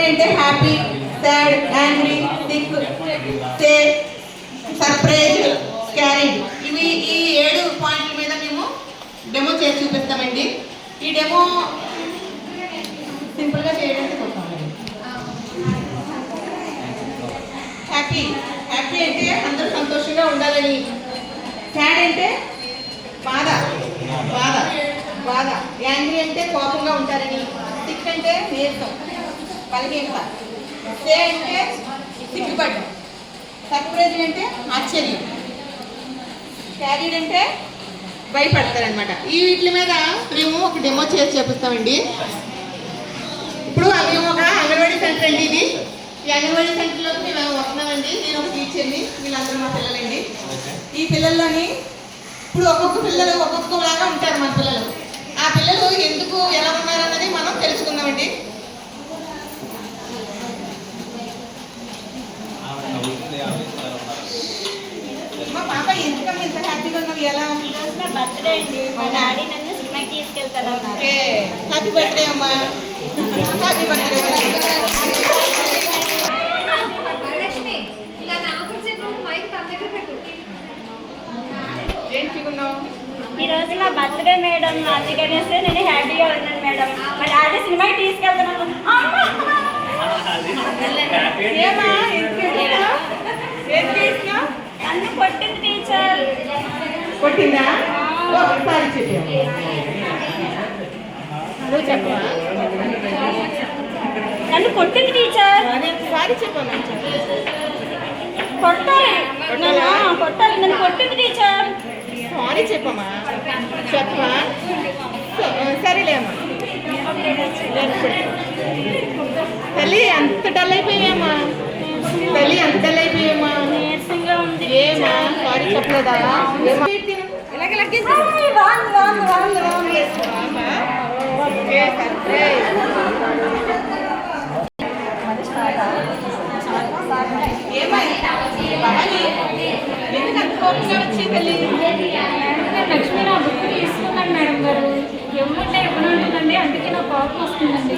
అంటే happy, sad, angry, sick, సే, surprise, స్కారీడ్. ఇవి ఈ 7 పాయింట్ల మీద మేము డెమో చేసి చూపిస్తామండి. ఈ డెమో సింపుల్గా చేయడానికి చూస్తామండి. హ్యాపీ హ్యాపీ అంటే అందరూ సంతోషంగా ఉండాలని. సాడ్ అంటే బాధ బాధ బాధ. యాంగ్రీ అంటే కోపంగా ఉంటారని. సిక్ అంటే నీరసం, బలహీనత. సే అంటే సిగ్గుపడ్డం. సర్ప్రైజ్ అంటే ఆశ్చర్యం. క్యారీడ్ అంటే భయపడతారనమాట. ఈ వీటి మీద మేము ఒక డెమో చేసి చూపిస్తామండి. ఇప్పుడు మేము ఒక అంగన్వాడీ సెంటర్ అండి ఇది. ఈ అంగన్వాడీ సెంటర్లోకి మేము వస్తున్నామండి. నేను ఒక టీచర్ని, వీళ్ళందరూ మా పిల్లలండి. ఈ పిల్లల్లోని ఇప్పుడు ఒక్కొక్క పిల్లలు ఒక్కొక్కలాగా ఉంటారు మన పిల్లలు. ఆ పిల్లలు ఎందుకు ఎలా ఉన్నారన్నది మనం తెలుసుకుందామండి. మా పాప ఎందుకన్నా ఇంత హ్యాపీగా ఉన్నది? ఎలా నా బర్త్డే అండి. మా డాడీ నన్ను సినిమాకి తీసుకెళ్తాను. ఓకే, హ్యాపీ బర్త్డే అమ్మా. Happy birthday. ఈ రోజు నా బర్త్డే మేడం. అందుకనేసి నేను హ్యాపీగా ఉన్నాను మేడం. మా డాడీ సినిమాకి తీసుకెళ్తున్నాను. నన్ను కొట్టింది టీచర్. కొట్టిందా? ఒకసారి చెప్పవా? నన్ను కొట్టింది టీచర్. సారీ చెప్పాను. కొట్టాలి కొట్టాలి. నన్ను కొట్టింది టీచర్. సారీ చెప్పమ్మా. చెప్పమా? సరేలేమ్మా. తల్లి అంత డల్ అయిపోయామ్మా. తల్లి అంత డల్ అయిపోయామ్మా. నీరసంగా ఉంది. ఏమా సారీ చెప్పలేదా? లక్ష్మి నా బుక్ తీసుకున్నాను మేడం గారు. ఎమ్మంటే ఎప్పుడు ఉంటుందండి, అందుకే నా కోపం వస్తుందండి.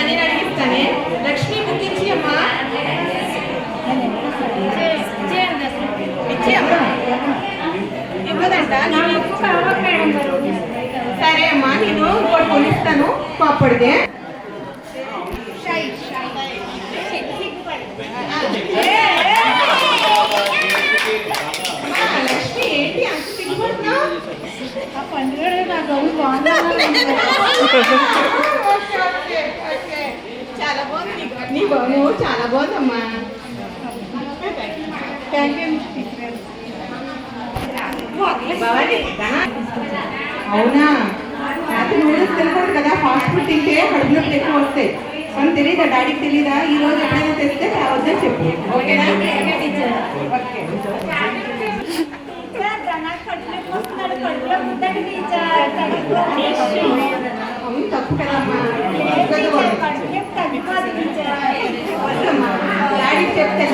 నేను అడిగిస్తానే. లక్ష్మి బుక్ ఇచ్చి అమ్మా. ఇచ్చి అమ్మా. ఇవ్వదంట. కావాలి మేడం గారు. సరే అమ్మా, నేను ఇంకోటి కొనిస్తాను పాపడితే. లక్ష్మి ఏంటి అంత సిగ్గుపడుతున్నావు? ఆ పండుగ నా గౌరవ బాగుంది. చాలా బాగుంది నీ బాబు. చాలా బాగుందమ్మా. Thank you. అవునా? రాత్రి నూడిల్స్ తినకూడదు కదా. ఫాస్ట్ ఫుడ్ తింటే కడుపు నొప్పి ఎక్కువ వస్తాయి. మనం తెలీదా? డాడీకి తెలీదా? ఈ రోజు ఎప్పుడైనా తెస్తే తేవద్దని చెప్పు. ఓకేనా? అవును, తప్పు కదమ్మా. డాడీకి చెప్తే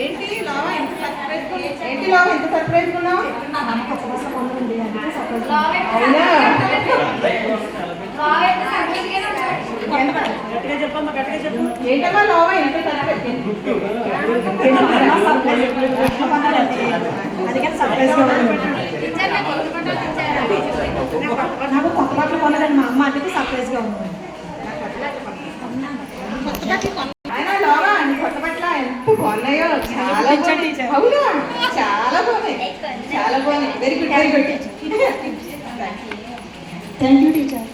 ఏంటి లావా ఎంత సర్ప్రైజ్? ఏంటి లావా ఎంత సర్ప్రైజ్ ఉన్నావు? అవునా? ఏంటమ్మా లావా ఎంత సర్ప్రైజ్? నాకు కొత్త బట్టలు కొన్నదండి మా అమ్మ, అందుకే సర్ప్రైజ్ గా ఉంది. కొత్త బట్టలు ఎంత బాగున్నాయో. చాలా అవునా? చాలా బాగున్నాయి. చాలా బాగున్నాయి. Very good, very good. Thank you teacher.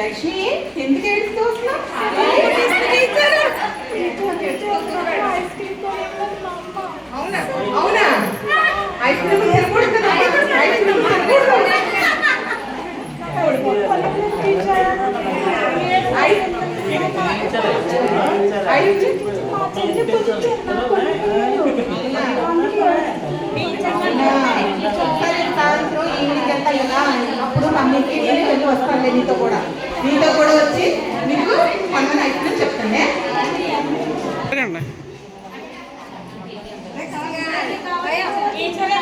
Lakshmi ఎందుకు ఏడుస్తూ వస్తున్నావు? అవునా? అవునా? ఐస్ క్రీమ్ తినకూడదు కదా. ఐస్ క్రీమ్ తినకూడదు. సాయంత్రం ఈవినింగ్ వెళ్తా కదా, అప్పుడు మమ్మీకి వెళ్ళి వస్తానులే నీతో కూడా వచ్చి మీకు కొన్న ఐస్ క్రీమ్ చెప్తానే. టీచర్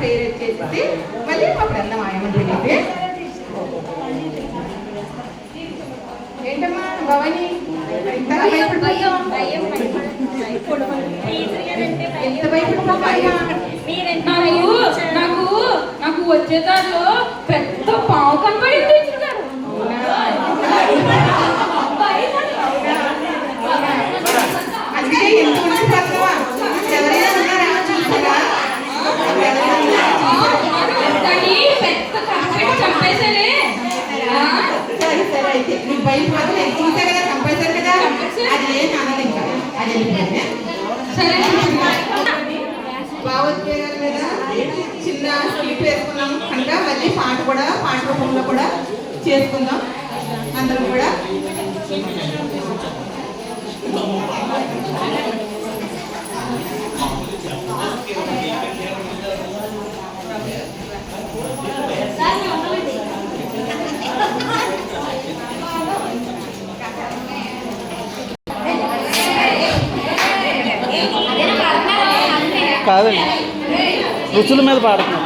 పేరు వచ్చేసి మళ్ళీ అప్పుడు అన్న మాయమంది అయితే ఏంటమ్మా భవాని ఇంతగా ఎంత భయపడిపోతాయా నాకు వచ్చే దారిలో పెద్ద పావు కనబడింది గారు. అందుకే ఎంత ఉండిపోతావా ఎవరైనా ఉన్నారా చూసారా కానీ పెద్ద కనబడి చంపేశారే. సరే సరే అయితే నీకు భయపడి నేను చూసా కదా చంపేశారు కదా అది ఏం అనదు ఇంకా అది వెళ్ళిపోయింది సరే భావోద్వేగాల మీద చిన్న స్కిప్ వేసుకున్నాం కనుక మళ్ళీ పాట కూడా పాట రూపంలో కూడా చేసుకుందాం అందరం కూడా కాదండి రుచుల మీద పాడుతున్నాం.